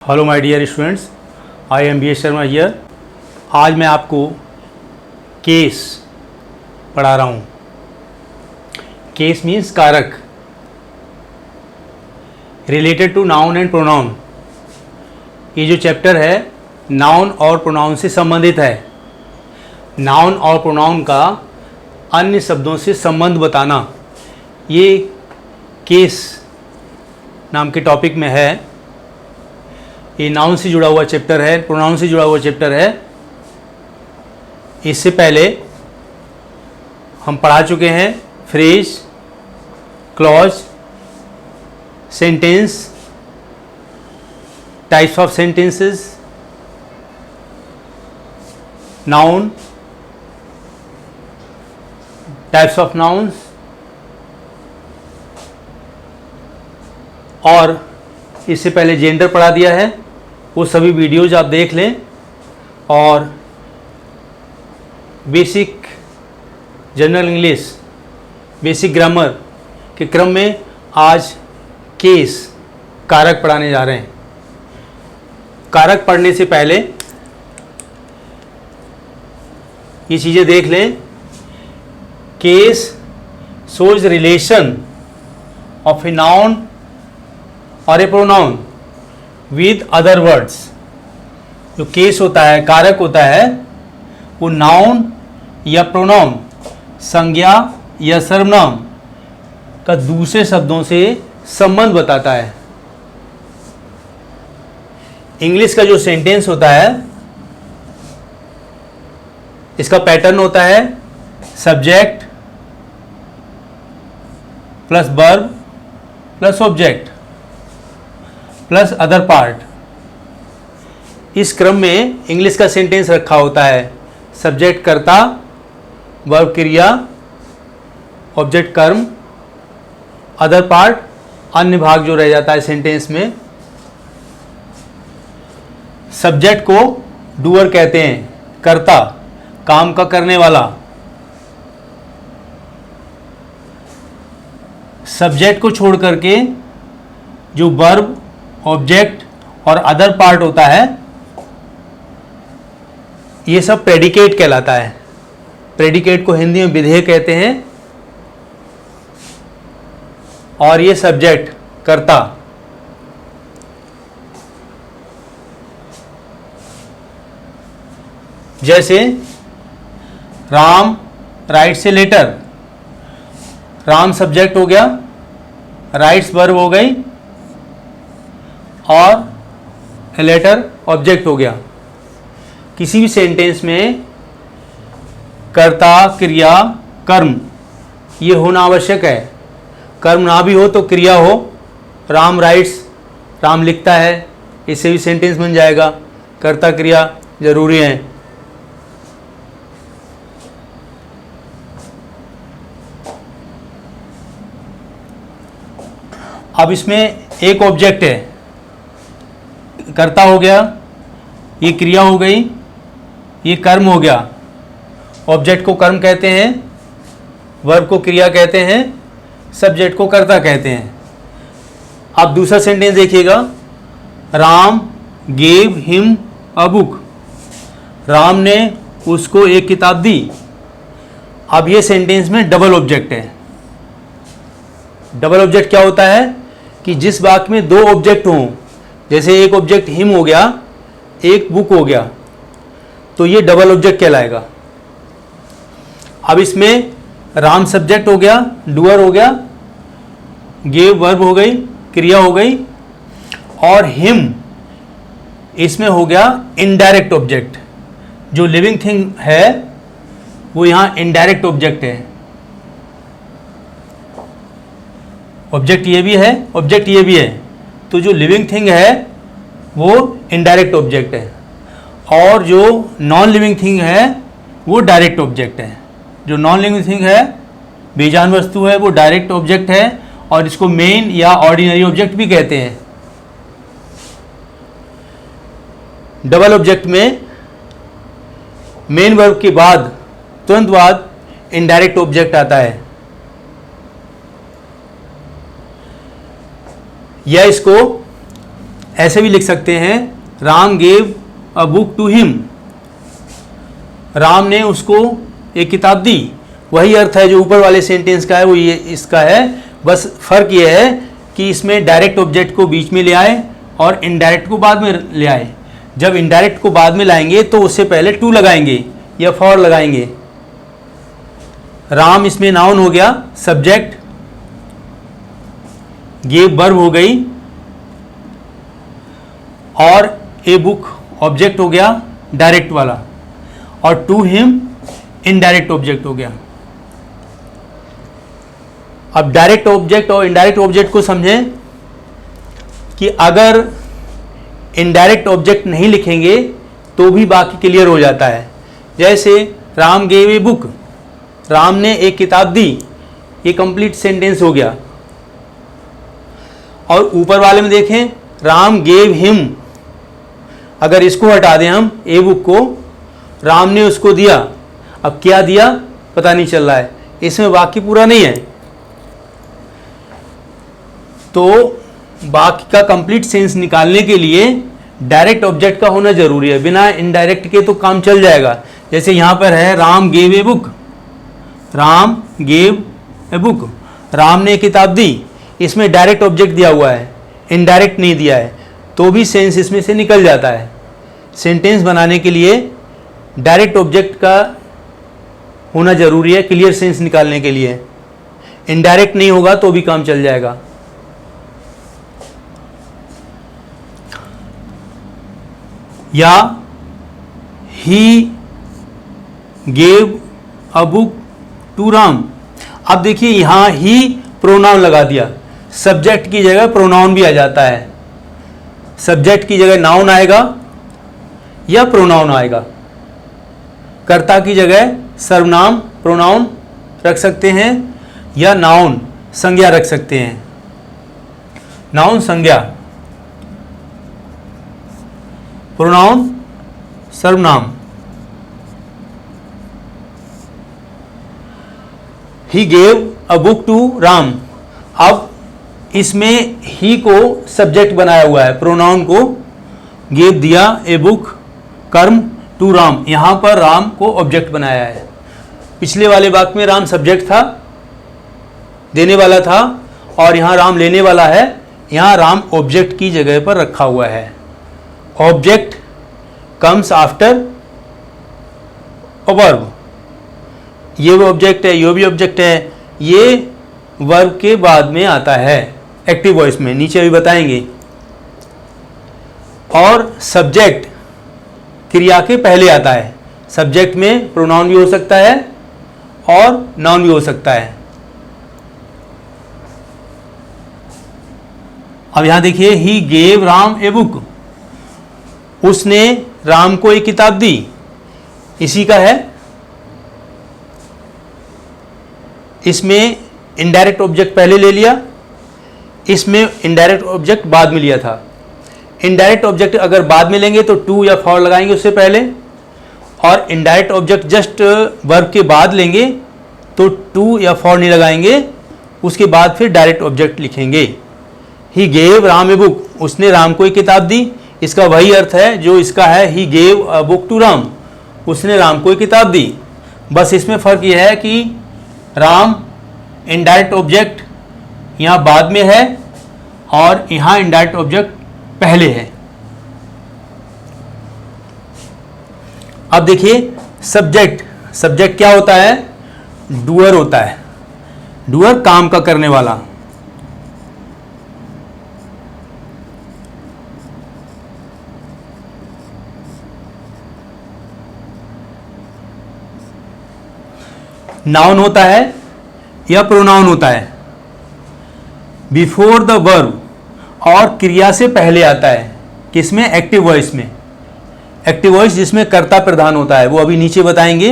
Hello my dear students, I am B S Sharma here. आज मैं आपको केस पढ़ा रहा हूँ। केस मीन्स कारक, related to noun and pronoun. ये जो चैप्टर है नाउन और प्रोनाउन से संबंधित है। नाउन और प्रोनाउन का अन्य शब्दों से संबंध बताना, ये केस नाम के टॉपिक में है। ये नाउन से जुड़ा हुआ चैप्टर है, प्रोनाउन से जुड़ा हुआ चैप्टर है। इससे पहले हम पढ़ा चुके हैं phrase, clause, sentence, types of sentences, noun, types of nouns, और इससे पहले जेंडर पढ़ा दिया है। वो सभी वीडियोज आप देख लें। और basic general English, basic grammar के क्रम में आज केस, कारक पढ़ाने जा रहे हैं। कारक पढ़ने से पहले ये चीज़ें देख लें। Case shows relation of a noun और ए प्रोनाउन विद अदर वर्ड्स। जो केस होता है, कारक होता है, वो नाउन या प्रोनाउन, संज्ञा या सर्वनाम का दूसरे शब्दों से संबंध बताता है। इंग्लिश का जो सेंटेंस होता है, इसका पैटर्न होता है subject plus verb plus object plus other part. इस क्रम में इंग्लिश का सेंटेंस रखा होता है। सब्जेक्ट कर्ता, वर्ब क्रिया, ऑब्जेक्ट कर्म, अदर पार्ट अन्य भाग जो रह जाता है सेंटेंस में। सब्जेक्ट को डूअर कहते हैं, कर्ता, काम का करने वाला। सब्जेक्ट को छोड़ करके जो वर्ब, ऑब्जेक्ट और अदर पार्ट होता है, ये सब प्रेडिकेट कहलाता है। प्रेडिकेट को हिंदी में विधेय कहते हैं। और ये सब्जेक्ट, कर्ता। जैसे Ram writes a letter. Ram subject हो गया, राइट्स वर्ब हो गई, और ए लेटर ऑब्जेक्ट हो गया। किसी भी सेंटेंस में कर्ता, क्रिया, कर्म ये होना आवश्यक है। कर्म ना भी हो तो क्रिया हो। राम राइट्स, राम लिखता है, इससे भी सेंटेंस बन जाएगा। कर्ता क्रिया जरूरी है। अब इसमें एक ऑब्जेक्ट है, कर्ता हो गया, ये क्रिया हो गई, ये कर्म हो गया। ऑब्जेक्ट को कर्म कहते हैं, वर्ब को क्रिया कहते हैं, सब्जेक्ट को कर्ता कहते हैं। अब दूसरा सेंटेंस देखिएगा, Ram gave him a book. Ram ने उसको एक किताब दी। अब ये सेंटेंस में डबल ऑब्जेक्ट है। डबल ऑब्जेक्ट क्या होता है कि जिस वाक्य में दो ऑब्जेक्ट हों, जैसे एक ऑब्जेक्ट हिम हो गया, एक बुक हो गया, तो ये डबल ऑब्जेक्ट कहलाएगा। अब इसमें राम सब्जेक्ट हो गया, डूअर हो गया, गेव वर्ब हो गई, क्रिया हो गई, और हिम इसमें हो गया इनडायरेक्ट ऑब्जेक्ट। जो लिविंग थिंग है वो यहाँ इनडायरेक्ट ऑब्जेक्ट है। ऑब्जेक्ट ये भी है, ऑब्जेक्ट ये भी है, तो जो लिविंग थिंग है वो इनडायरेक्ट ऑब्जेक्ट है, और जो नॉन लिविंग थिंग है वो डायरेक्ट ऑब्जेक्ट है। जो नॉन लिविंग थिंग है, बेजान वस्तु है, वो डायरेक्ट ऑब्जेक्ट है, और इसको मेन या ऑर्डिनरी ऑब्जेक्ट भी कहते हैं। डबल ऑब्जेक्ट में मेन वर्ब के बाद तुरंत बाद इनडायरेक्ट ऑब्जेक्ट आता है। या इसको ऐसे भी लिख सकते हैं, Ram gave a book to him, Ram ने उसको एक किताब दी। वही अर्थ है जो ऊपर वाले सेंटेंस का है, वो ये इसका है। बस फर्क ये है कि इसमें डायरेक्ट ऑब्जेक्ट को बीच में ले आए और इनडायरेक्ट को बाद में ले आए। जब इनडायरेक्ट को बाद में लाएंगे तो उससे पहले टू लगाएंगे या फॉर लगाएंगे। राम इसमें नाउन हो गया, सब्जेक्ट, गेव वर्ब हो गई, और ए बुक ऑब्जेक्ट हो गया डायरेक्ट वाला, और टू हिम इनडायरेक्ट ऑब्जेक्ट हो गया। अब डायरेक्ट ऑब्जेक्ट और इनडायरेक्ट ऑब्जेक्ट को समझें कि अगर इनडायरेक्ट ऑब्जेक्ट नहीं लिखेंगे तो भी बाकी क्लियर हो जाता है। जैसे Ram gave a book, Ram ने एक किताब दी, ये कंप्लीट सेंटेंस हो गया। और ऊपर वाले में देखें, राम गेव हिम, अगर इसको हटा दें हम ए बुक को, राम ने उसको दिया, अब क्या दिया पता नहीं चल रहा है, इसमें वाक्य पूरा नहीं है। तो वाक्य का कंप्लीट सेंस निकालने के लिए डायरेक्ट ऑब्जेक्ट का होना जरूरी है, बिना इनडायरेक्ट के तो काम चल जाएगा। जैसे यहाँ पर है Ram gave a book, Ram gave a book, Ram ने किताब दी, इसमें डायरेक्ट ऑब्जेक्ट दिया हुआ है, इनडायरेक्ट नहीं दिया है, तो भी सेंस इसमें से निकल जाता है। सेंटेंस बनाने के लिए डायरेक्ट ऑब्जेक्ट का होना जरूरी है क्लियर सेंस निकालने के लिए, इनडायरेक्ट नहीं होगा तो भी काम चल जाएगा। या he gave a book to Ram, अब देखिए यहां ही प्रोनाउन लगा दिया, सब्जेक्ट की जगह प्रोनाउन भी आ जाता है। सब्जेक्ट की जगह नाउन आएगा या प्रोनाउन आएगा, कर्ता की जगह सर्वनाम प्रोनाउन रख सकते हैं या नाउन संज्ञा रख सकते हैं। नाउन संज्ञा, प्रोनाउन सर्वनाम। He gave a book to Ram, अब इसमें ही को सब्जेक्ट बनाया हुआ है, प्रोनाउन को गेव दिया, ए बुक कर्म, टू राम, यहां पर राम को ऑब्जेक्ट बनाया है। पिछले वाले वाक्य में राम सब्जेक्ट था, देने वाला था, और यहां राम लेने वाला है, यहां राम ऑब्जेक्ट की जगह पर रखा हुआ है। Object comes after a verb, ये भी ऑब्जेक्ट है, ये भी ऑब्जेक्ट है, ये वर्ब के बाद में आता है एक्टिव वॉइस में, नीचे अभी बताएंगे। और सब्जेक्ट क्रिया के पहले आता है, सब्जेक्ट में प्रोनाउन भी हो सकता है और नाउन भी हो सकता है। अब यहां देखिए, ही गेव राम ए बुक, उसने राम को एक किताब दी, इसी का है। इसमें इनडायरेक्ट ऑब्जेक्ट पहले ले लिया, इसमें इनडायरेक्ट ऑब्जेक्ट बाद में लिया था। इनडायरेक्ट ऑब्जेक्ट अगर बाद में लेंगे तो टू या फॉर लगाएंगे उससे पहले, और इनडायरेक्ट ऑब्जेक्ट जस्ट वर्ब के बाद लेंगे तो टू या फॉर नहीं लगाएंगे, उसके बाद फिर डायरेक्ट ऑब्जेक्ट लिखेंगे। ही गेव राम ए बुक, उसने राम को एक किताब दी, इसका वही अर्थ है जो इसका है, he gave a book to Ram, उसने राम को एक किताब दी। बस इसमें फ़र्क यह है कि राम इनडायरेक्ट ऑब्जेक्ट यहाँ बाद में है और यहाँ इनडायरेक्ट ऑब्जेक्ट पहले है। अब देखिए सब्जेक्ट, सब्जेक्ट क्या होता है? डूअर होता है, डूअर काम का करने वाला। नाउन होता है या प्रोनाउन होता है बिफोर द वर्ब, और क्रिया से पहले आता है। किसमें? एक्टिव वॉइस में। एक्टिव वॉइस जिसमें कर्ता प्रधान होता है, वो अभी नीचे बताएंगे।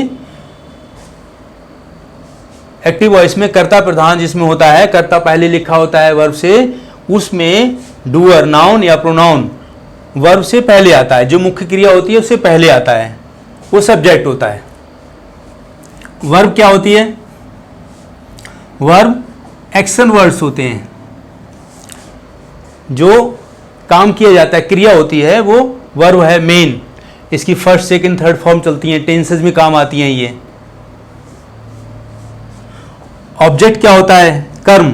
एक्टिव वॉइस में कर्ता प्रधान जिसमें होता है, कर्ता पहले लिखा होता है वर्ब से, उसमें डूअर नाउन या प्रोनाउन वर्ब से पहले आता है। जो मुख्य क्रिया होती है उससे पहले आता है, वो सब्जेक्ट होता है। वर्ब क्या होती है? वर्ब एक्शन वर्ड्स होते हैं जो काम किया जाता है, क्रिया होती है, वो वर्ब है मेन। इसकी फर्स्ट सेकंड थर्ड फॉर्म चलती हैं, टेंसेस में काम आती हैं ये। ऑब्जेक्ट क्या होता है? कर्म।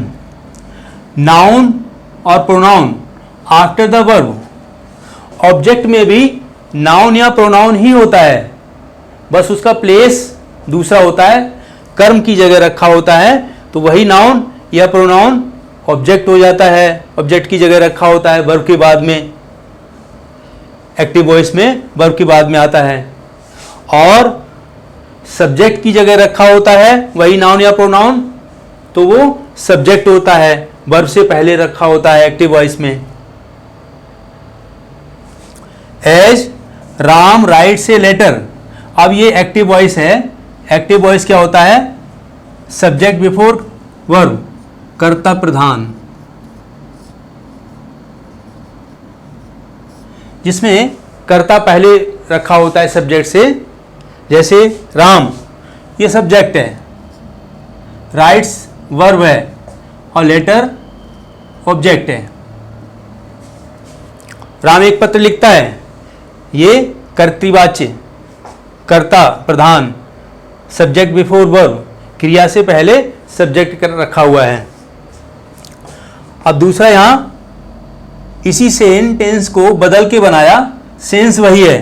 नाउन और pronoun after the verb. Object में भी नाउन या प्रोनाउन ही होता है, बस उसका प्लेस दूसरा होता है, कर्म की जगह रखा होता है, तो वही नाउन या प्रोनाउन ऑब्जेक्ट हो जाता है। ऑब्जेक्ट की जगह रखा होता है वर्ब के बाद में, एक्टिव वॉइस में वर्ब के बाद में आता है। और सब्जेक्ट की जगह रखा होता है वही नाउन या प्रोनाउन, तो वो सब्जेक्ट होता है, वर्ब से पहले रखा होता है एक्टिव वॉइस में। As Ram writes a letter. अब ये एक्टिव वॉइस है। एक्टिव वॉइस क्या होता है? सब्जेक्ट बिफोर वर्ब, कर्ता प्रधान, जिसमें कर्ता पहले रखा होता है सब्जेक्ट से। जैसे राम, ये सब्जेक्ट है, राइट्स वर्ब है और लेटर ऑब्जेक्ट है। राम एक पत्र लिखता है, ये कर्तृवाच्य, कर्ता प्रधान, सब्जेक्ट बिफोर वर्ब, क्रिया से पहले सब्जेक्ट रखा हुआ है। अब दूसरा यहां इसी सेम टेंस को बदल के बनाया, सेंस वही है।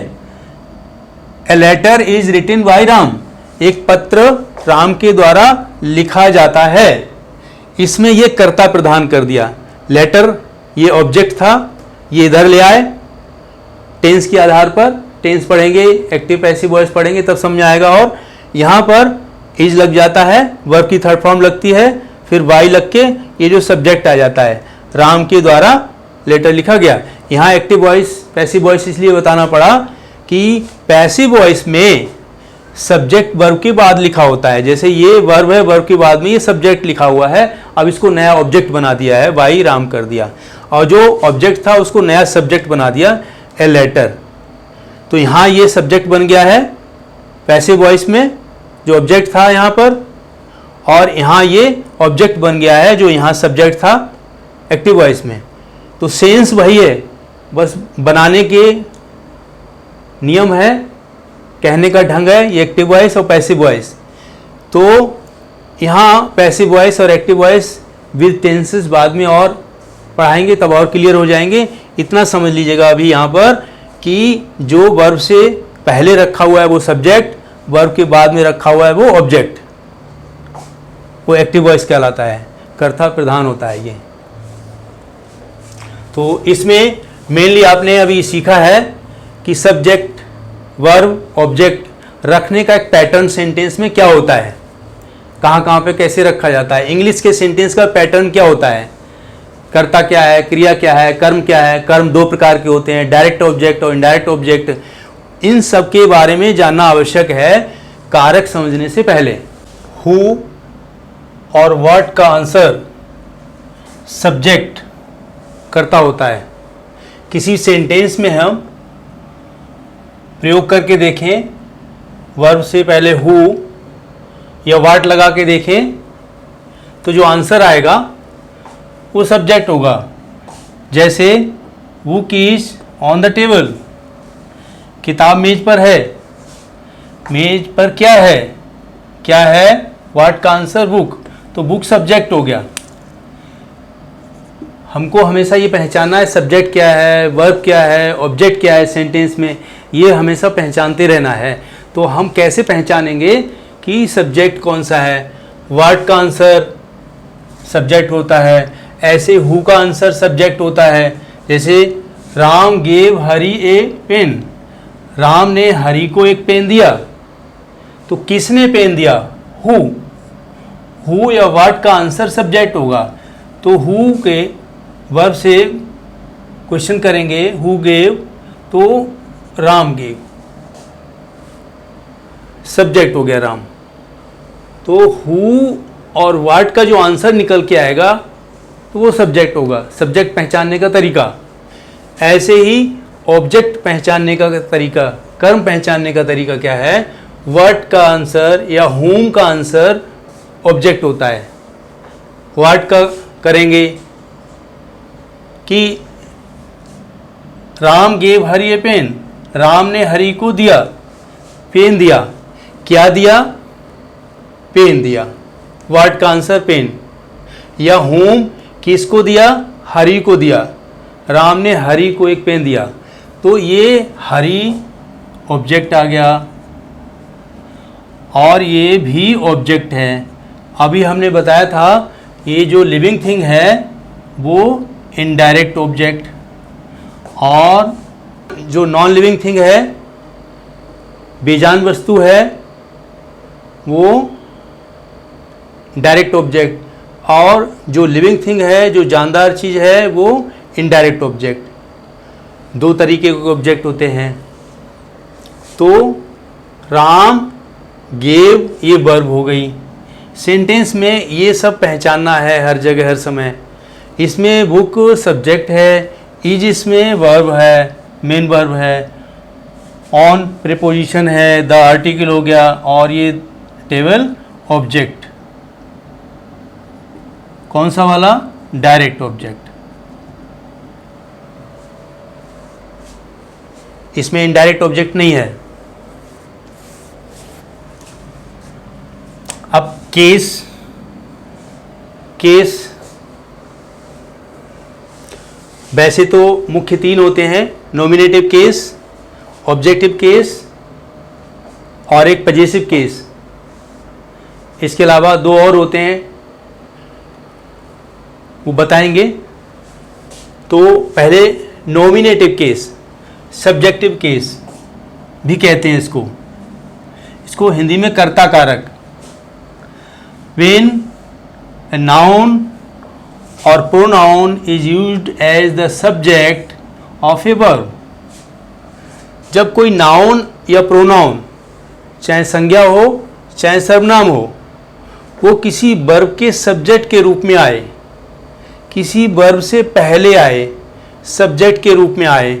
A letter is written by Ram. एक पत्र राम के द्वारा लिखा जाता है। इसमें ये कर्ता प्रधान कर दिया। लेटर ये ऑब्जेक्ट था, ये इधर ले आए टेंस के आधार पर। टेंस पढ़ेंगे, एक्टिव पैसिव वॉइस पढ़ेंगे तब समझ आएगा। और यहाँ पर इज लग जाता है, वर्ब की थर्ड फॉर्म लगती है, फिर वाई लग के ये जो सब्जेक्ट आ जाता है, राम के द्वारा लेटर लिखा गया। यहाँ एक्टिव वॉइस पैसिव वॉइस इसलिए बताना पड़ा कि पैसिव वॉइस में सब्जेक्ट वर्ब के बाद लिखा होता है। जैसे ये वर्ब है, वर्ब के बाद में ये सब्जेक्ट लिखा हुआ है, अब इसको नया ऑब्जेक्ट बना दिया है, वाई राम कर दिया, और जो ऑब्जेक्ट था उसको नया सब्जेक्ट बना दिया, ए लेटर। तो यहाँ ये सब्जेक्ट बन गया है पैसिव वॉइस में, जो ऑब्जेक्ट था यहाँ पर, और यहाँ ये ऑब्जेक्ट बन गया है जो यहाँ सब्जेक्ट था एक्टिव वॉइस में। तो सेंस वही है, बस बनाने के नियम है, कहने का ढंग है, ये एक्टिव वॉइस और पैसिव वॉइस। तो यहाँ पैसिव वॉइस और एक्टिव वॉइस विद टेंसेस बाद में और पढ़ाएंगे, तब और क्लियर हो जाएंगे। इतना समझ लीजिएगा अभी यहाँ पर कि जो वर्ब से पहले रखा हुआ है वो सब्जेक्ट, वर्ब के बाद में रखा हुआ है वो ऑब्जेक्ट, वो एक्टिव वॉइस कहलाता है, कर्ता प्रधान होता है ये। तो इसमें मेनली आपने अभी सीखा है कि सब्जेक्ट वर्ब ऑब्जेक्ट रखने का एक पैटर्न सेंटेंस में क्या होता है, कहाँ कहाँ पे कैसे रखा जाता है। इंग्लिश के सेंटेंस का पैटर्न क्या होता है, कर्ता क्या है, क्रिया क्या है, कर्म क्या है। कर्म दो प्रकार के होते हैं, डायरेक्ट ऑब्जेक्ट और इनडायरेक्ट ऑब्जेक्ट। इन सब के बारे में जानना आवश्यक है कारक समझने से पहले। हु और व्हाट का आंसर सब्जेक्ट कर्ता होता है। किसी सेंटेंस में हम प्रयोग करके देखें, वर्ब से पहले हु या व्हाट लगा के देखें, तो जो आंसर आएगा वो सब्जेक्ट होगा। जैसे book is on the table, किताब मेज पर है। मेज पर क्या है, क्या है, व्हाट का आंसर बुक, तो बुक सब्जेक्ट हो गया। हमको हमेशा ये पहचानना है सब्जेक्ट क्या है, वर्ब क्या है, ऑब्जेक्ट क्या है सेंटेंस में, ये हमेशा पहचानते रहना है। तो हम कैसे पहचानेंगे कि सब्जेक्ट कौन सा है। व्हाट का आंसर सब्जेक्ट होता है, ऐसे हु का आंसर सब्जेक्ट होता है। जैसे राम गेव हरी ए पेन, राम ने हरी को एक पेन दिया, तो किसने पेन दिया, हु या व्हाट का आंसर सब्जेक्ट होगा। तो हु के वर्ब से क्वेश्चन करेंगे, हु गेव, तो राम गेव, सब्जेक्ट हो गया राम। तो हु और व्हाट का जो आंसर निकल के आएगा तो वो सब्जेक्ट होगा, सब्जेक्ट पहचानने का तरीका। ऐसे ही ऑब्जेक्ट पहचानने का तरीका, कर्म पहचानने का तरीका क्या है, व्हाट का आंसर या हुम का आंसर ऑब्जेक्ट होता है। व्हाट का करेंगे कि राम गेव हरि ए पेन, राम ने हरि को दिया, पेन दिया। क्या दिया? पेन दिया। वर्ड का आंसर पेन। या होम किसको दिया? हरि को दिया। राम ने हरि को एक पेन दिया, तो ये हरि ऑब्जेक्ट आ गया और ये भी ऑब्जेक्ट है। अभी हमने बताया था ये जो लिविंग थिंग है वो इनडायरेक्ट ऑब्जेक्ट, और जो नॉन लिविंग थिंग है, बेजान वस्तु है, वो डायरेक्ट ऑब्जेक्ट, और जो लिविंग थिंग है, जो जानदार चीज़ है, वो इनडायरेक्ट ऑब्जेक्ट। दो तरीके के ऑब्जेक्ट होते हैं। तो राम गेव ये वर्ब हो गई। सेंटेंस में ये सब पहचानना है हर जगह हर समय। इसमें बुक सब्जेक्ट है, इज इसमें वर्ब है, मेन वर्ब है, ऑन प्रीपोजिशन है, द आर्टिकल हो गया, और ये टेबल ऑब्जेक्ट। कौन सा वाला? Direct object. इसमें इनडायरेक्ट ऑब्जेक्ट नहीं है। अब केस वैसे तो मुख्य तीन होते हैं, नॉमिनेटिव केस, ऑब्जेक्टिव केस और एक पजेसिव केस। इसके अलावा दो और होते हैं, वो बताएंगे। तो पहले नॉमिनेटिव केस, सब्जेक्टिव केस भी कहते हैं इसको हिंदी में कर्ता कारक। When a noun or pronoun is used as the subject of a verb, जब कोई नाउन या प्रोनाउन, चाहे संज्ञा हो चाहे सर्वनाम हो, वो किसी वर्ब के सब्जेक्ट के रूप में आए, किसी वर्ब से पहले आए, सब्जेक्ट के रूप में आए,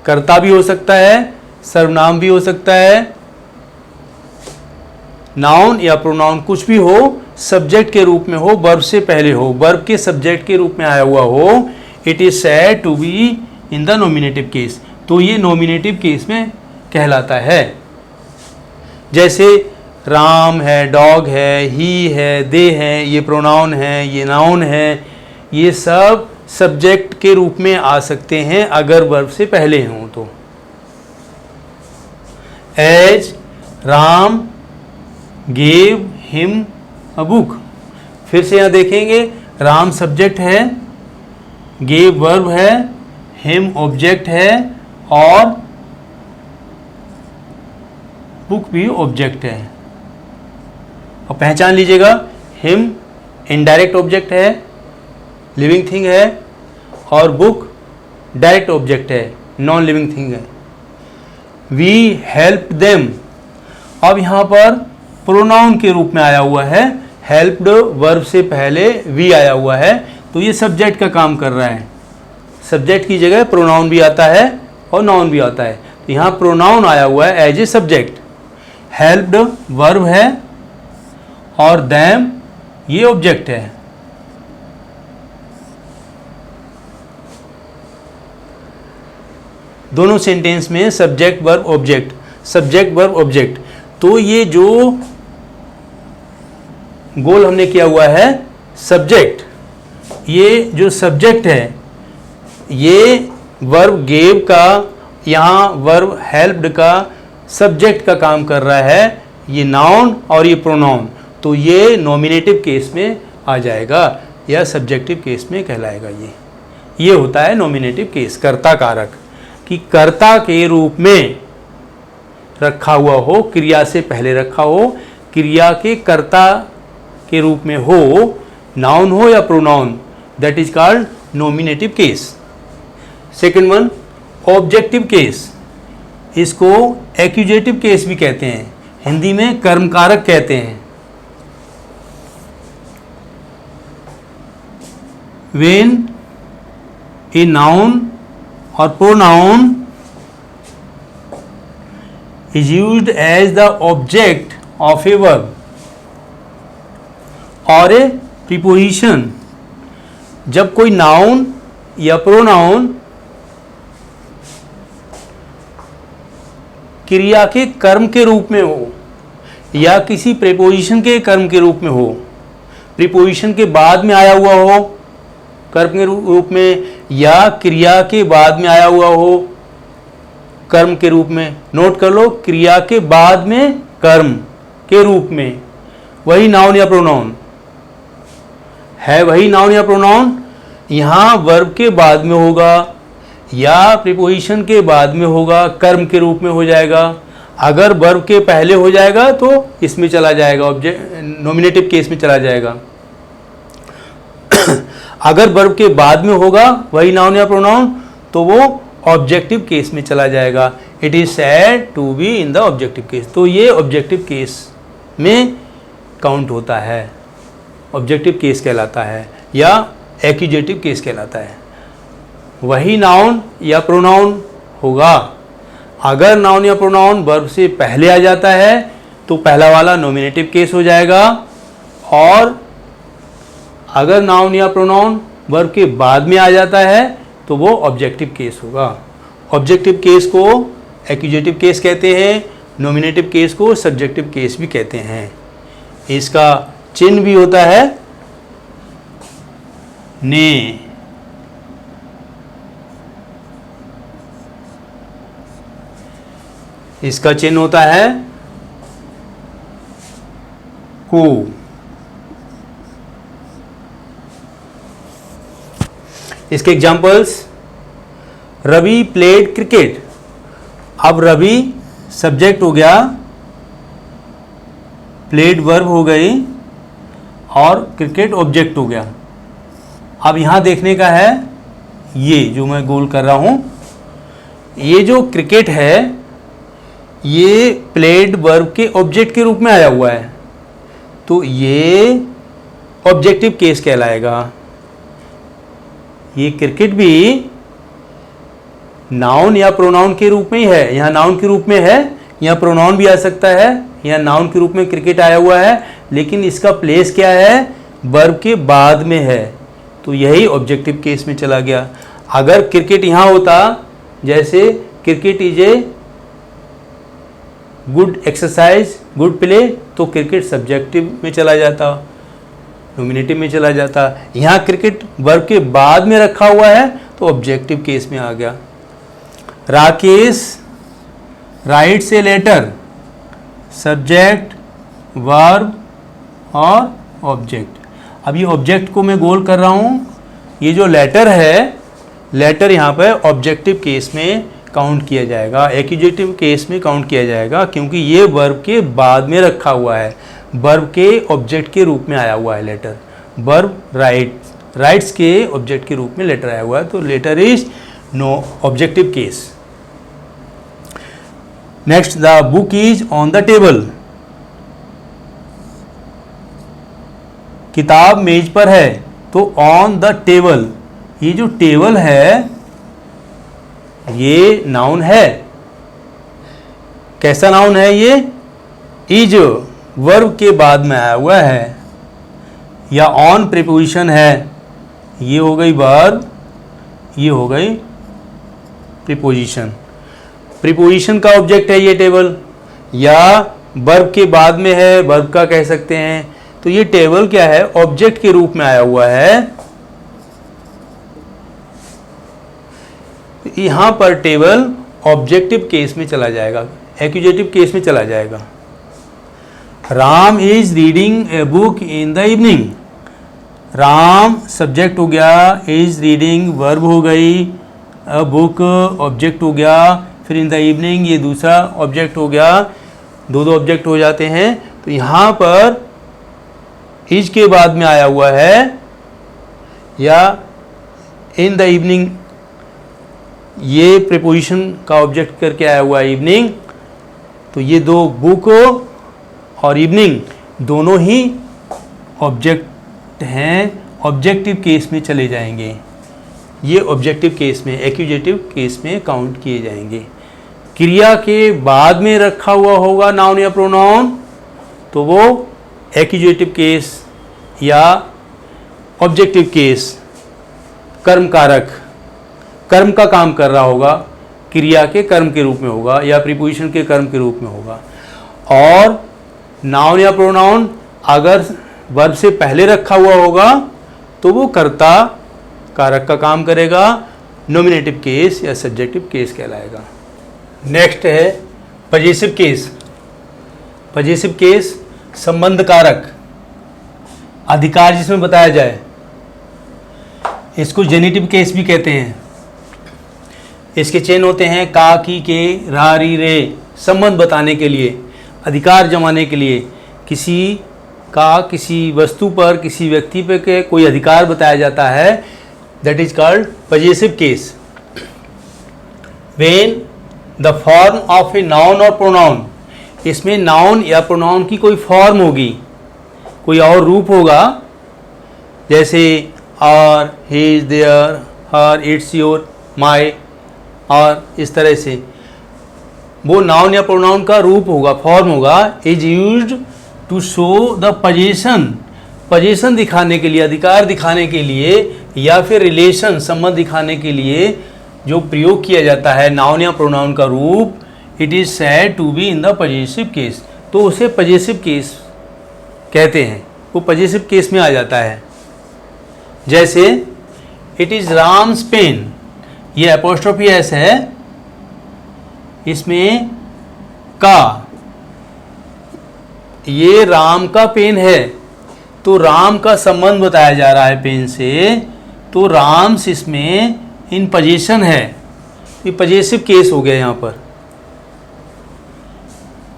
कर्ता भी हो सकता है, सर्वनाम भी हो सकता है, नाउन या प्रोनाउन कुछ भी हो, सब्जेक्ट के रूप में हो, वर्ब से पहले हो, वर्ब के सब्जेक्ट के रूप में आया हुआ हो, it is said to be in the nominative case. तो ये नॉमिनेटिव केस में कहलाता है। जैसे राम है, डॉग है, ही है, दे है, ये प्रोनाउन है, ये नाउन है, ये सब सब्जेक्ट के रूप में आ सकते हैं अगर वर्ब से पहले हों तो। As Ram gave him a book. फिर से यहाँ देखेंगे, राम सब्जेक्ट है, गेव वर्ब है, हिम ऑब्जेक्ट है और बुक भी ऑब्जेक्ट है। और पहचान लीजिएगा, हिम इनडायरेक्ट ऑब्जेक्ट है, लिविंग थिंग है, और बुक डायरेक्ट ऑब्जेक्ट है, नॉन लिविंग थिंग है। वी हेल्प देम, अब यहाँ पर प्रोनाउन के रूप में आया हुआ है, हेल्प्ड वर्ब से पहले वी आया हुआ है, तो ये सब्जेक्ट का काम कर रहा है। सब्जेक्ट की जगह प्रोनाउन भी आता है और नाउन भी आता है, तो यहाँ प्रोनाउन आया हुआ है as a subject. Helped verb है और देम ये ऑब्जेक्ट है। दोनों सेंटेंस में subject verb object, subject verb object. तो ये जो गोल हमने किया हुआ है सब्जेक्ट, ये जो सब्जेक्ट है, ये वर्ब गेव का, यहाँ वर्ब हेल्प्ड का सब्जेक्ट का काम कर रहा है, ये नाउन और ये प्रोनाउन, तो ये नॉमिनेटिव केस में आ जाएगा या सब्जेक्टिव केस में कहलाएगा। ये होता है नॉमिनेटिव केस, कर्ता कारक, कि कर्ता के रूप में रखा हुआ हो, क्रिया से पहले रखा हो, क्रिया के कर्ता के रूप में हो, नाउन हो या pronoun, that is called nominative case. Second one, objective case, इसको एक्यूजेटिव केस भी कहते हैं, हिंदी में कर्मकारक कहते हैं। व्हेन ए नाउन और pronoun is used as the object of a verb or a preposition, जब कोई नाउन या प्रोनाउन क्रिया के कर्म के रूप में हो या किसी प्रीपोजिशन के कर्म के रूप में हो, प्रीपोजिशन के बाद में आया हुआ हो कर्म के रूप में, या क्रिया के बाद में आया हुआ हो कर्म के रूप में। नोट कर लो, क्रिया के बाद में कर्म के रूप में, वही नाउन या प्रोनाउन है, वही नाउन या प्रोनाउन यहाँ वर्ब के बाद में होगा या प्रीपोजिशन के बाद में होगा, कर्म के रूप में हो जाएगा। अगर वर्ब के पहले हो जाएगा तो इसमें चला जाएगा, नॉमिनेटिव केस में चला जाएगा। अगर वर्ब के बाद में होगा वही नाउन या प्रोनाउन तो वो ऑब्जेक्टिव केस में चला जाएगा। It is said to be in the objective case. तो ये ऑब्जेक्टिव केस में काउंट होता है, ऑब्जेक्टिव केस कहलाता है या एक्यूजेटिव केस कहलाता है। वही नाउन या प्रोनाउन होगा। अगर नाउन या प्रोनाउन वर्ब से पहले आ जाता है तो पहला वाला नॉमिनेटिव केस हो जाएगा, और अगर नाउन या प्रोनाउन वर्ब के बाद में आ जाता है तो वो ऑब्जेक्टिव केस होगा। ऑब्जेक्टिव केस को एक्यूजेटिव केस कहते हैं, नॉमिनेटिव केस को सब्जेक्टिव केस भी कहते हैं। इसका चिन्ह भी होता है ने। इसका चिन्ह होता है को। इसके एग्जाम्पल्स, रवि प्लेड क्रिकेट। अब रवि सब्जेक्ट हो गया, प्लेड वर्ब हो गई और क्रिकेट ऑब्जेक्ट हो गया। अब यहां देखने का है, ये जो मैं गोल कर रहा हूं, ये जो क्रिकेट है ये प्लेड वर्ब के ऑब्जेक्ट के रूप में आया हुआ है, तो ये ऑब्जेक्टिव केस कहलाएगा। ये क्रिकेट भी नाउन या प्रोनाउन के रूप में ही है, यहाँ नाउन के रूप में है, यहाँ प्रोनाउन भी आ सकता है, यहाँ नाउन के रूप में क्रिकेट आया हुआ है, लेकिन इसका प्लेस क्या है, वर्ब के बाद में है, तो यही ऑब्जेक्टिव केस में चला गया। अगर क्रिकेट यहाँ होता, जैसे cricket is a good exercise, good play, तो क्रिकेट सब्जेक्टिव में चला जाता, नॉमिनेटिव में चला जाता। यहाँ क्रिकेट वर्ब के बाद में रखा हुआ है तो ऑब्जेक्टिव केस में आ गया। Rakesh writes a letter, subject, verb और ऑब्जेक्ट। अब ये ऑब्जेक्ट को मैं गोल कर रहा हूँ, ये जो लेटर है, लेटर यहाँ पर ऑब्जेक्टिव केस में काउंट किया जाएगा, एक्यूजेटिव केस में काउंट किया जाएगा, क्योंकि ये वर्ब के बाद में रखा हुआ है, वर्ब के ऑब्जेक्ट के रूप में आया हुआ है लेटर। वर्ब राइट्स के ऑब्जेक्ट के रूप में लेटर आया हुआ है, तो letter is no objective case. Next, the book is on the table. किताब मेज पर है, तो ऑन द टेबल, ये जो टेबल है ये नाउन है। कैसा नाउन है ये, इज वर्ब के बाद में आया हुआ है, या ऑन प्रीपोजिशन है, ये हो गई वर्ब, ये हो गई प्रीपोजिशन। प्रीपोजिशन का ऑब्जेक्ट है ये टेबल, या वर्ब के बाद में है, वर्ब का कह सकते हैं, तो ये टेबल क्या है, ऑब्जेक्ट के रूप में आया हुआ है। यहां पर टेबल ऑब्जेक्टिव केस में चला जाएगा, एक्यूजेटिव केस में चला जाएगा। Ram is reading a book in the evening. Ram subject हो गया, इज रीडिंग वर्ब हो गई, अ बुक ऑब्जेक्ट हो गया, फिर इन द इवनिंग ये दूसरा ऑब्जेक्ट हो गया, दो दो ऑब्जेक्ट हो जाते हैं। तो यहाँ पर इज के बाद में आया हुआ है, या इन द इवनिंग ये प्रीपोजिशन का ऑब्जेक्ट करके आया हुआ है इवनिंग, तो ये दो, बुक और इवनिंग, दोनों ही ऑब्जेक्ट हैं, ऑब्जेक्टिव केस में चले जाएंगे। ये ऑब्जेक्टिव केस में, एक्यूजेटिव केस में काउंट किए जाएंगे। क्रिया के बाद में रखा हुआ होगा नाउन या प्रोनाउन, तो वो एक्यूजेटिव केस या ऑब्जेक्टिव केस, कर्म कारक, कर्म का काम कर रहा होगा, क्रिया के कर्म के रूप में होगा या प्रीपोजिशन के कर्म के रूप में होगा। और नाउन या प्रोनाउन अगर वर्ब से पहले रखा हुआ होगा तो वो कर्ता कारक का काम करेगा, नॉमिनेटिव केस या सब्जेक्टिव केस कहलाएगा। नेक्स्ट है पजेसिव केस। पजेसिव केस संबंध कारक, अधिकार जिसमें बताया जाए, इसको जेनिटिव केस भी कहते हैं। इसके चेन होते हैं का, की, के, रा, री, रे, संबंध बताने के लिए, अधिकार जमाने के लिए। किसी का किसी वस्तु पर, किसी व्यक्ति पर के कोई अधिकार बताया जाता है, that is called possessive case. When the form of a noun और प्रोनाउन, इसमें नाउन या प्रोनाउन की कोई फॉर्म होगी, कोई और रूप होगा, जैसे our, his, their, her, its, your, my, और इस तरह से वो नाउन या प्रोनाउन का रूप होगा, फॉर्म होगा। Is used to show the position, position दिखाने के लिए, अधिकार दिखाने के लिए, या फिर रिलेशन, संबंध दिखाने के लिए जो प्रयोग किया जाता है नाउन या प्रोनाउन का रूप, it is said to be in the possessive case, तो उसे पजेसिव केस कहते हैं, वो पजेसिव केस में आ जाता है। जैसे इट इज राम्स पेन, ये एपोस्ट्रोफी एस है, इसमें का, ये राम का पेन है, तो राम का संबंध बताया जा रहा है पेन से, तो राम्स इसमें इन पोजीशन है, ये पजेसिव केस हो गया। यहाँ पर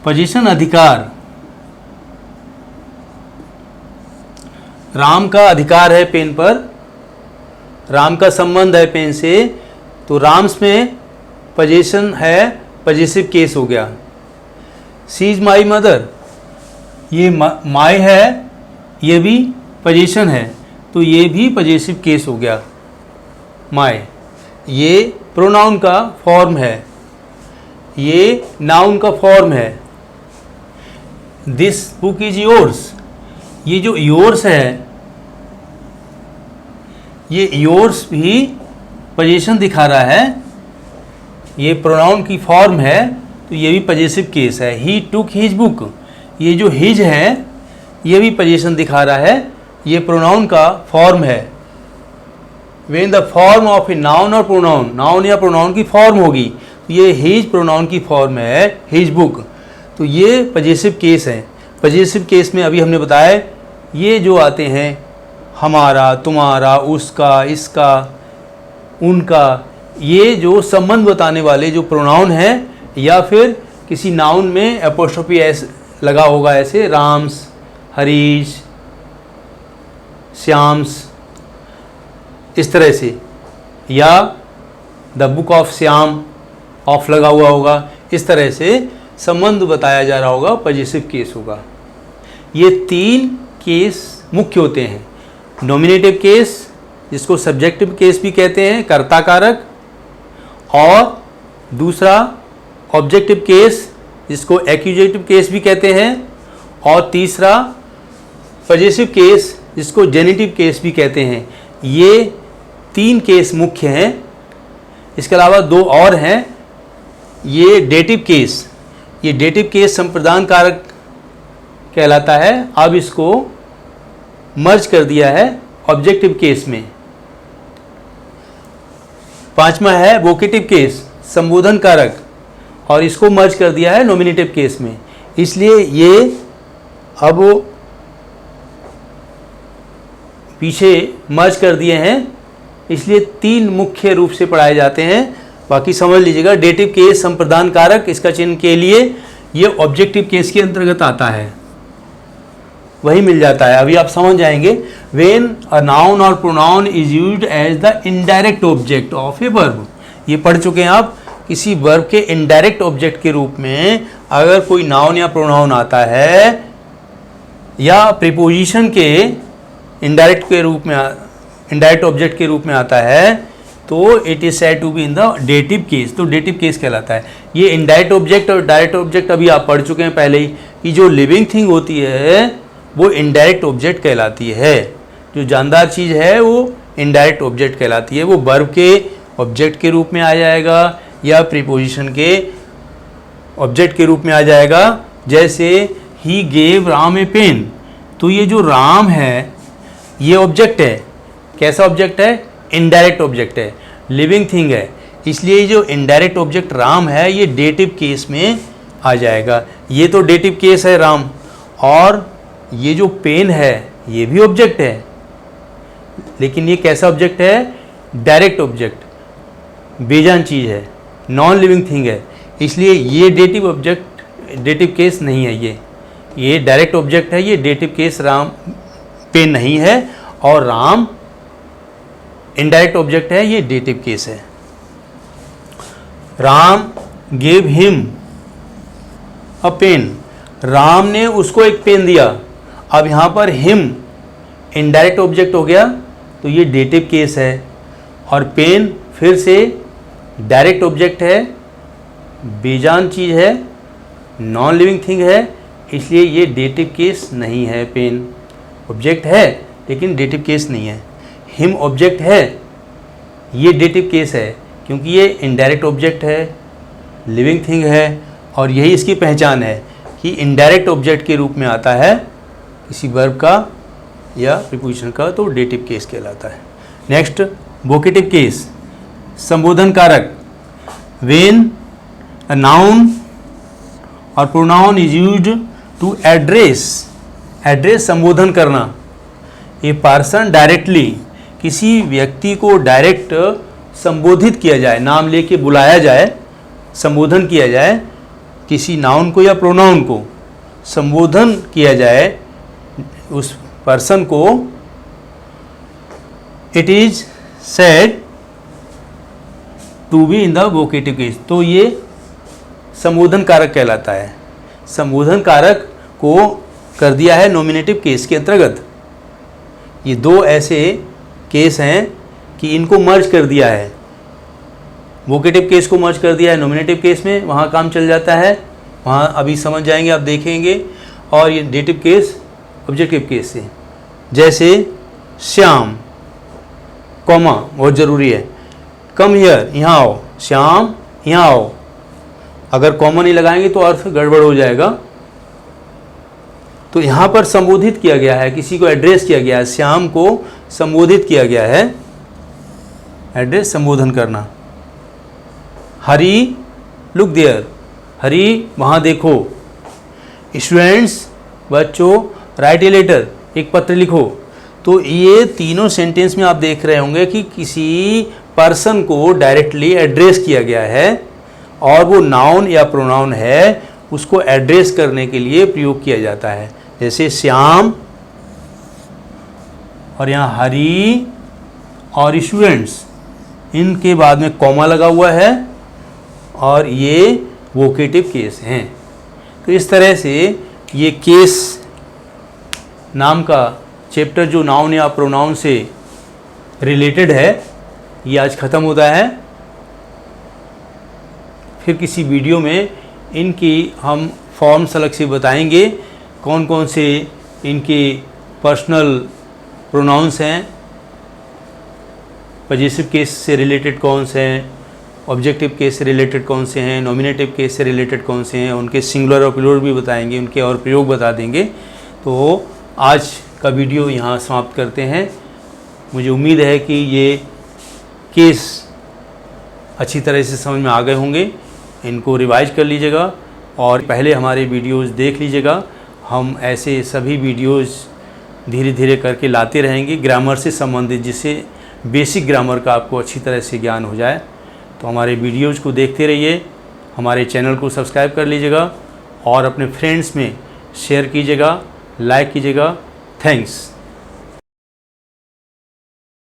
पोजीशन अधिकार, राम का अधिकार है पेन पर, राम का संबंध है पेन से, तो राम्स में पोजीशन है, पजेसिव केस हो गया। सी इज माई मदर, ये माई है, ये भी पोजीशन है, तो ये भी पजेसिव केस हो गया। माई ये प्रोनाउन का फॉर्म है, ये नाउन का फॉर्म है। दिस बुक इज योर्स, ये जो योर्स है, ये योर्स भी पोजीशन दिखा रहा है, ये प्रोनाउन की फॉर्म है, तो ये भी पजेसिव केस है। ही टुक हिज बुक, ये जो हिज है ये भी पोजीशन दिखा रहा है, ये प्रोनाउन का फॉर्म है। When the form of a noun और प्रोनाउन, नाउन या प्रोनाउन की फॉर्म होगी, तो ये हिज प्रोनाउन की फॉर्म है, हिज बुक, तो ये पजेसिव केस है। पजेसिव केस में अभी हमने बताया ये जो आते हैं हमारा, तुम्हारा, उसका, इसका, उनका, ये जो संबंध बताने वाले जो प्रोनाउन है, या फिर किसी नाउन में एपोस्ट्रोफी एस लगा होगा, ऐसे राम्स, हरीश, श्याम्स, इस तरह से, या the book of Shyam, of लगा हुआ होगा, इस तरह से संबंध बताया जा रहा होगा, पजेसिव केस होगा। ये तीन केस मुख्य होते हैं। नॉमिनेटिव केस, जिसको सब्जेक्टिव केस भी कहते हैं, कर्ता कारक, और दूसरा ऑब्जेक्टिव केस, जिसको एक्यूजेटिव केस भी कहते हैं, और तीसरा पजेसिव केस, जिसको जेनिटिव केस भी कहते हैं। ये तीन केस मुख्य हैं। इसके अलावा दो और हैं, ये डेटिव केस, ये डेटिव केस संप्रदान कारक कहलाता है, अब इसको मर्ज कर दिया है ऑब्जेक्टिव केस में। पांचवा है वोकेटिव केस, संबोधन कारक, और इसको मर्ज कर दिया है नॉमिनेटिव केस में। इसलिए ये अब पीछे मर्ज कर दिए हैं, इसलिए तीन मुख्य रूप से पढ़ाए जाते हैं। बाकी समझ लीजिएगा, डेटिव केस संप्रदान कारक, इसका चिन्ह के लिए ये ऑब्जेक्टिव केस के अंतर्गत आता है, वही मिल जाता है। अभी आप समझ जाएंगे। व्हेन अ नाउन और pronoun is used as the indirect object of a verb, ये पढ़ चुके हैं आप। किसी वर्ब के इनडायरेक्ट ऑब्जेक्ट के रूप में अगर कोई नाउन या प्रोनाउन आता है, या प्रीपोजिशन के इनडायरेक्ट के रूप में, इनडायरेक्ट ऑब्जेक्ट के रूप में आता है, तो it is said to be in the dative case, तो डेटिव केस कहलाता है। ये इनडायरेक्ट ऑब्जेक्ट और डायरेक्ट ऑब्जेक्ट अभी आप पढ़ चुके हैं पहले ही, कि जो लिविंग थिंग होती है वो इनडायरेक्ट ऑब्जेक्ट कहलाती है, जो जानदार चीज़ है वो इनडायरेक्ट ऑब्जेक्ट कहलाती है। वो वर्ब के ऑब्जेक्ट के रूप में आ जाएगा, या प्रीपोजिशन के ऑब्जेक्ट के रूप में आ जाएगा। जैसे ही गेव राम ए पेन, तो ये जो राम है ये ऑब्जेक्ट है। कैसा ऑब्जेक्ट है? इनडायरेक्ट ऑब्जेक्ट है, लिविंग थिंग है, इसलिए जो इनडायरेक्ट ऑब्जेक्ट राम है ये डेटिव केस में आ जाएगा। ये तो डेटिव केस है राम, और ये जो पेन है ये भी ऑब्जेक्ट है, लेकिन ये कैसा ऑब्जेक्ट है? डायरेक्ट ऑब्जेक्ट, बेजान चीज़ है, नॉन लिविंग थिंग है, इसलिए ये डेटिव ऑब्जेक्ट, डेटिव केस नहीं है। ये डायरेक्ट ऑब्जेक्ट है, ये डेटिव केस राम पेन नहीं है, और राम इनडायरेक्ट ऑब्जेक्ट है, ये डेटिव केस है। Ram gave him a pen, Ram ने उसको एक पेन दिया। अब यहाँ पर हिम इनडायरेक्ट ऑब्जेक्ट हो गया, तो ये डेटिव केस है, और पेन फिर से डायरेक्ट ऑब्जेक्ट है, बेजान चीज़ है, नॉन लिविंग थिंग है, इसलिए ये डेटिव केस नहीं है। पेन ऑब्जेक्ट है लेकिन डेटिव केस नहीं है। हिम ऑब्जेक्ट है, ये डेटिव केस है, क्योंकि ये इनडायरेक्ट ऑब्जेक्ट है, लिविंग थिंग है, और यही इसकी पहचान है कि इनडायरेक्ट ऑब्जेक्ट के रूप में आता है किसी वर्ब का या प्रीपोजिशन का, तो डेटिव केस कहलाता है। नेक्स्ट, वोकेटिव केस, संबोधन कारक। व्हेन अ नाउन और pronoun is used to address, address संबोधन करना, ए पर्सन डायरेक्टली, किसी व्यक्ति को डायरेक्ट संबोधित किया जाए, नाम लेके बुलाया जाए, संबोधन किया जाए, किसी नाउन को या प्रोनाउन को संबोधन किया जाए उस पर्सन को, it is said to be in the vocative case, तो ये संबोधन कारक कहलाता है। संबोधन कारक को कर दिया है नॉमिनेटिव केस के अंतर्गत। ये दो ऐसे केस हैं कि इनको मर्ज कर दिया है, वोकेटिव केस को मर्ज कर दिया है नॉमिनेटिव केस में, वहाँ काम चल जाता है, वहाँ अभी समझ जाएंगे, आप देखेंगे। और ये डेटिव केस ऑब्जेक्टिव केस से, जैसे श्याम, कॉमा बहुत ज़रूरी है, कम हियर, यहाँ आओ, श्याम यहाँ आओ, अगर कॉमा नहीं लगाएंगे तो अर्थ गड़बड़ हो जाएगा। तो यहाँ पर संबोधित किया गया है, किसी को एड्रेस किया गया है, श्याम को संबोधित किया गया है, एड्रेस संबोधन करना। हरी लुक देयर, हरी वहाँ देखो। स्टूडेंट्स बच्चों, राइट ए लेटर, एक पत्र लिखो। तो ये तीनों सेंटेंस में आप देख रहे होंगे कि किसी पर्सन को डायरेक्टली एड्रेस किया गया है, और वो नाउन या प्रोनाउन है, उसको एड्रेस करने के लिए प्रयोग किया जाता है। जैसे श्याम, और यहाँ हरी और स्टूडेंट्स, इनके बाद में कॉमा लगा हुआ है, और ये वोकेटिव केस हैं। तो इस तरह से ये केस नाम का चैप्टर जो नाउन या प्रोनाउन से रिलेटेड है, ये आज ख़त्म होता है। फिर किसी वीडियो में इनकी हम फॉर्म्स अलग से बताएंगे, कौन कौन से इनके पर्सनल प्रोनाउंस हैं, पॉजिटिव केस से रिलेटेड कौन से हैं, ऑब्जेक्टिव केस से रिलेटेड कौन से हैं, नॉमिनेटिव केस से रिलेटेड कौन से हैं, उनके सिंगुलर और प्लूरल भी बताएंगे, उनके और प्रयोग बता देंगे। तो आज का वीडियो यहाँ समाप्त करते हैं। मुझे उम्मीद है कि ये केस अच्छी तरह से समझ में आ गए होंगे। इनको रिवाइज कर लीजिएगा और पहले हमारे वीडियोस देख लीजिएगा। हम ऐसे सभी वीडियोस धीरे धीरे करके लाते रहेंगे ग्रामर से संबंधित, जिससे बेसिक ग्रामर का आपको अच्छी तरह से ज्ञान हो जाए। तो हमारे वीडियोज़ को देखते रहिए, हमारे चैनल को सब्सक्राइब कर लीजिएगा और अपने फ्रेंड्स में शेयर कीजिएगा, लाइक कीजिएगा। थैंक्स।